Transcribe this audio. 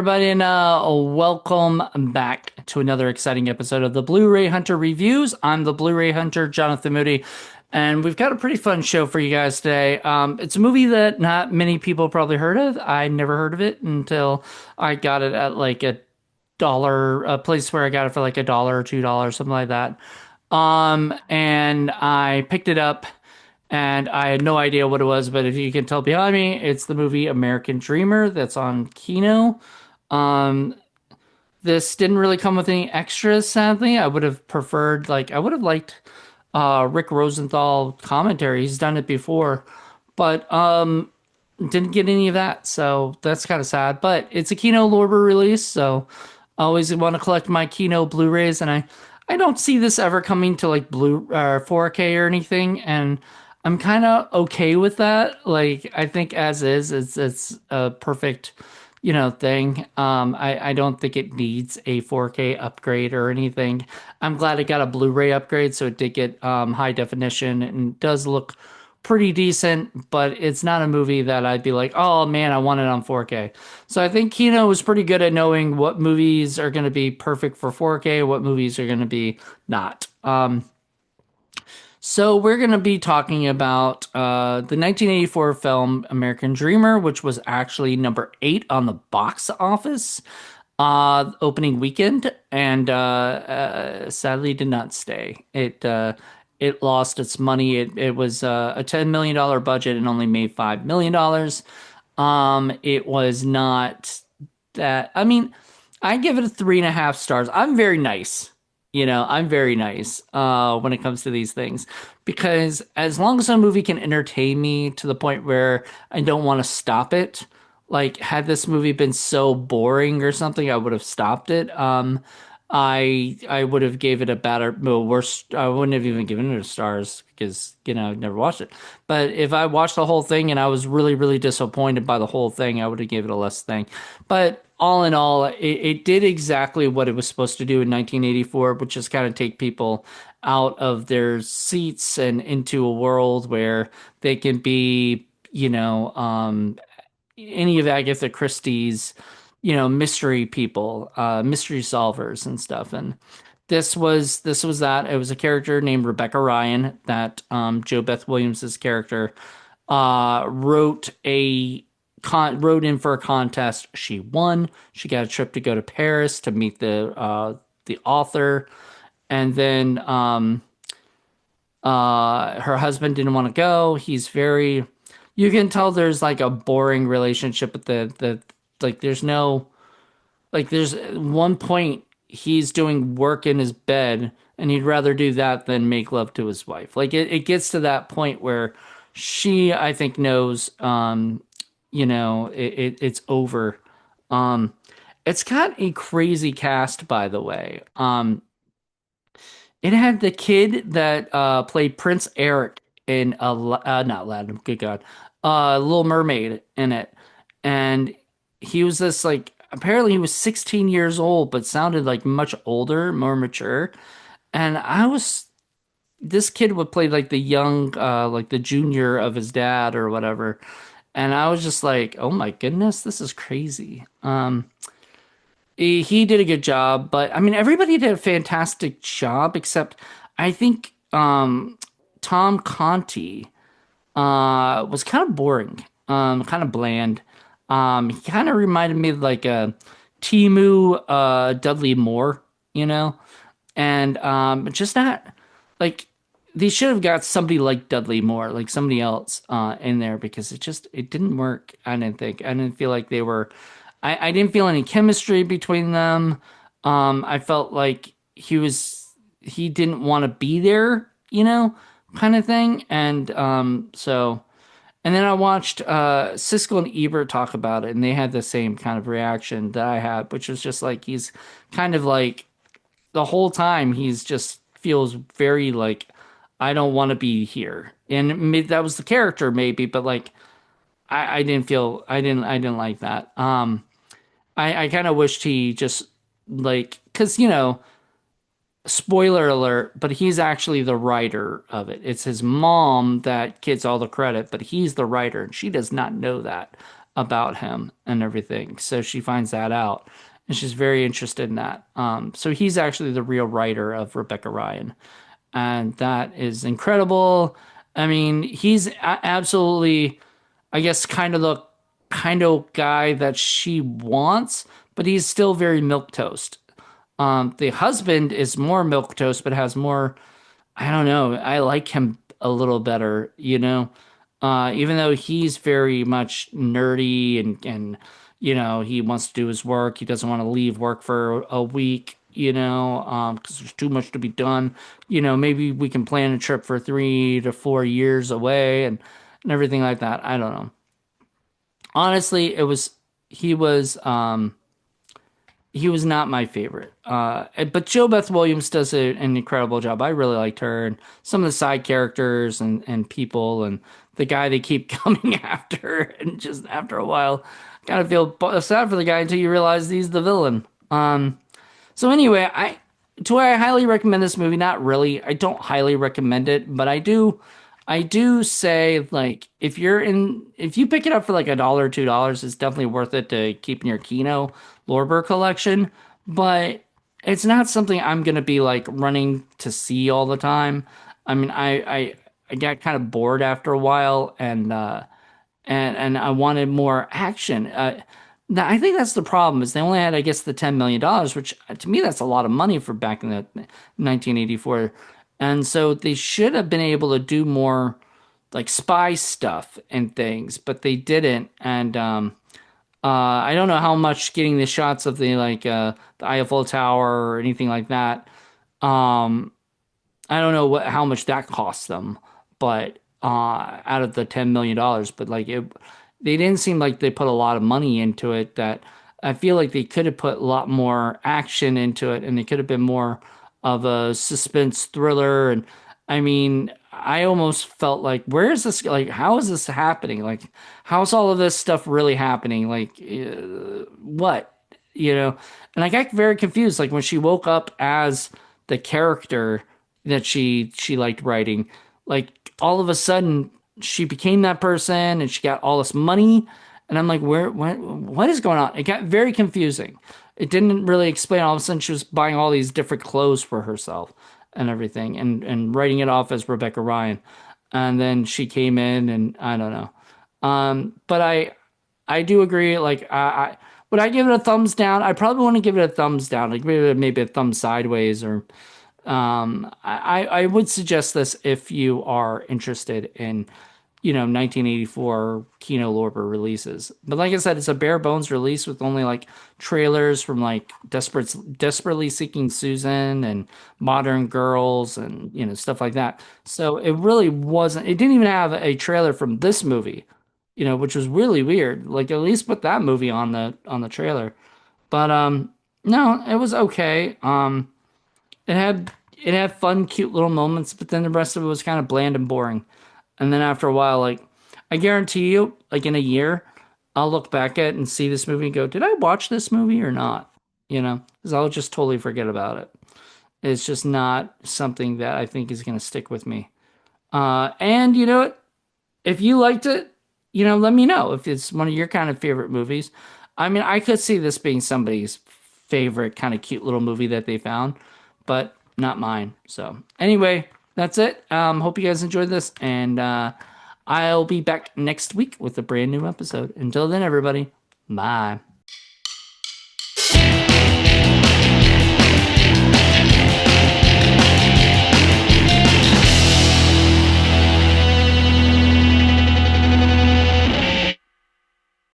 everybody, and welcome back to another exciting episode of the Blu-ray Hunter Reviews. I'm the Blu-ray Hunter, Jonathan Moody, and we've got a pretty fun show for you guys today. It's a movie that not many people probably heard of. I never heard of it until I got it at like a dollar, a place where I got it for like a dollar or $2, something like that. And I picked it up and I had no idea what it was, but if you can tell behind me, it's the movie American Dreamer that's on Kino. Um, this didn't really come with any extras, sadly. I would have preferred, like, I would have liked Rick Rosenthal commentary. He's done it before, but didn't get any of that, so that's kind of sad. But it's a Kino Lorber release, so I always want to collect my Kino Blu-rays, and I don't see this ever coming to like blue 4K or anything, and I'm kind of okay with that. Like I think as is, it's a perfect, thing. I don't think it needs a 4K upgrade or anything. I'm glad it got a Blu-ray upgrade, so it did get high definition and does look pretty decent, but it's not a movie that I'd be like, oh man, I want it on 4K. So I think Kino was pretty good at knowing what movies are going to be perfect for 4K, what movies are going to be not. So we're going to be talking about the 1984 film American Dreamer, which was actually number 8 on the box office opening weekend, and sadly did not stay. It lost its money. It was a $10 million budget and only made $5 million. It was not that. I mean, I give it a 3.5 stars. I'm very nice. I'm very nice when it comes to these things because as long as a movie can entertain me to the point where I don't want to stop it, like had this movie been so boring or something, I would have stopped it. I would have gave it a better, well, worse. I wouldn't have even given it a stars because I've never watched it. But if I watched the whole thing and I was really really disappointed by the whole thing, I would have gave it a less thing. But all in all, it did exactly what it was supposed to do in 1984, which is kind of take people out of their seats and into a world where they can be, any of Agatha Christie's, mystery people, mystery solvers and stuff. And this was that. It was a character named Rebecca Ryan that Joe Beth Williams's character wrote in for a contest. She won. She got a trip to go to Paris to meet the author, and then her husband didn't want to go. He's very, you can tell there's like a boring relationship with the like there's no, like there's one point he's doing work in his bed and he'd rather do that than make love to his wife. Like it gets to that point where she, I think, knows it's over. Um it's got a crazy cast, by the way. It had the kid that played Prince Eric in not Aladdin, good God, Little Mermaid in it, and he was this like apparently he was 16 years old, but sounded like much older, more mature. And this kid would play like the young, like the junior of his dad or whatever. And I was just like, oh my goodness, this is crazy. He did a good job, but I mean, everybody did a fantastic job except I think Tom Conti was kind of boring, kind of bland. He kind of reminded me of like a Timu Dudley Moore, you know, and just not like they should have got somebody like Dudley Moore, like somebody else in there because it didn't work. I didn't feel like they were. I didn't feel any chemistry between them. I felt like he didn't want to be there, kind of thing. And and then I watched Siskel and Ebert talk about it, and they had the same kind of reaction that I had, which was just like he's kind of like the whole time he's just feels very like I don't want to be here, and that was the character maybe, but like I didn't feel I didn't like that. I kind of wished he just like because spoiler alert, but he's actually the writer of it. It's his mom that gets all the credit, but he's the writer, and she does not know that. about him and everything. So she finds that out, and she's very interested in that. So he's actually the real writer of Rebecca Ryan, and that is incredible. I mean, he's absolutely, I guess, kind of guy that she wants, but he's still very milk toast. The husband is more milk toast, but has more. I don't know. I like him a little better, you know. Even though he's very much nerdy and he wants to do his work. He doesn't want to leave work for a week, because there's too much to be done. Maybe we can plan a trip for 3 to 4 years away and everything like that. I don't know. Honestly, he was he was not my favorite. But Jill Beth Williams does an incredible job. I really liked her and some of the side characters and people and the guy they keep coming after. And just after a while, kind of feel sad for the guy until you realize he's the villain. So anyway, I highly recommend this movie. Not really. I don't highly recommend it, but I do say like if you pick it up for like $1 or $2, it's definitely worth it to keep in your Kino Lorber collection. But it's not something I'm gonna be like running to see all the time. I mean, I got kind of bored after a while, and I wanted more action. I think that's the problem is they only had, I guess, the $10 million, which to me that's a lot of money for back in the 1984, and so they should have been able to do more like spy stuff and things, but they didn't. And I don't know how much getting the shots of the Eiffel Tower or anything like that. Um, I don't know how much that cost them, but out of the $10 million, but they didn't seem like they put a lot of money into it. That I feel like they could have put a lot more action into it, and they could have been more of a suspense thriller. And I mean, I almost felt like, where is this? Like, how is this happening? Like, how's all of this stuff really happening? Like, what? You know? And I got very confused. Like when she woke up as the character that she liked writing, like all of a sudden she became that person and she got all this money. And I'm like, what is going on? It got very confusing. It didn't really explain. All of a sudden she was buying all these different clothes for herself and everything and writing it off as Rebecca Ryan. And then she came in and I don't know. But I do agree. Like, would I give it a thumbs down? I probably want to give it a thumbs down. Like maybe a thumb sideways, or I would suggest this if you are interested in 1984 Kino Lorber releases. But like I said, it's a bare bones release with only like trailers from like Desperately Seeking Susan and Modern Girls and stuff like that. So it really wasn't. It didn't even have a trailer from this movie, which was really weird. Like at least put that movie on the trailer. But no, it was okay. It had fun, cute little moments, but then the rest of it was kind of bland and boring. And then after a while, like I guarantee you, like in a year, I'll look back at it and see this movie and go, did I watch this movie or not? Because I'll just totally forget about it. It's just not something that I think is going to stick with me. And you know what? If you liked it, let me know if it's one of your kind of favorite movies. I mean, I could see this being somebody's favorite kind of cute little movie that they found, but not mine. So, anyway, that's it. Hope you guys enjoyed this, and I'll be back next week with a brand new episode. Until then, everybody, bye.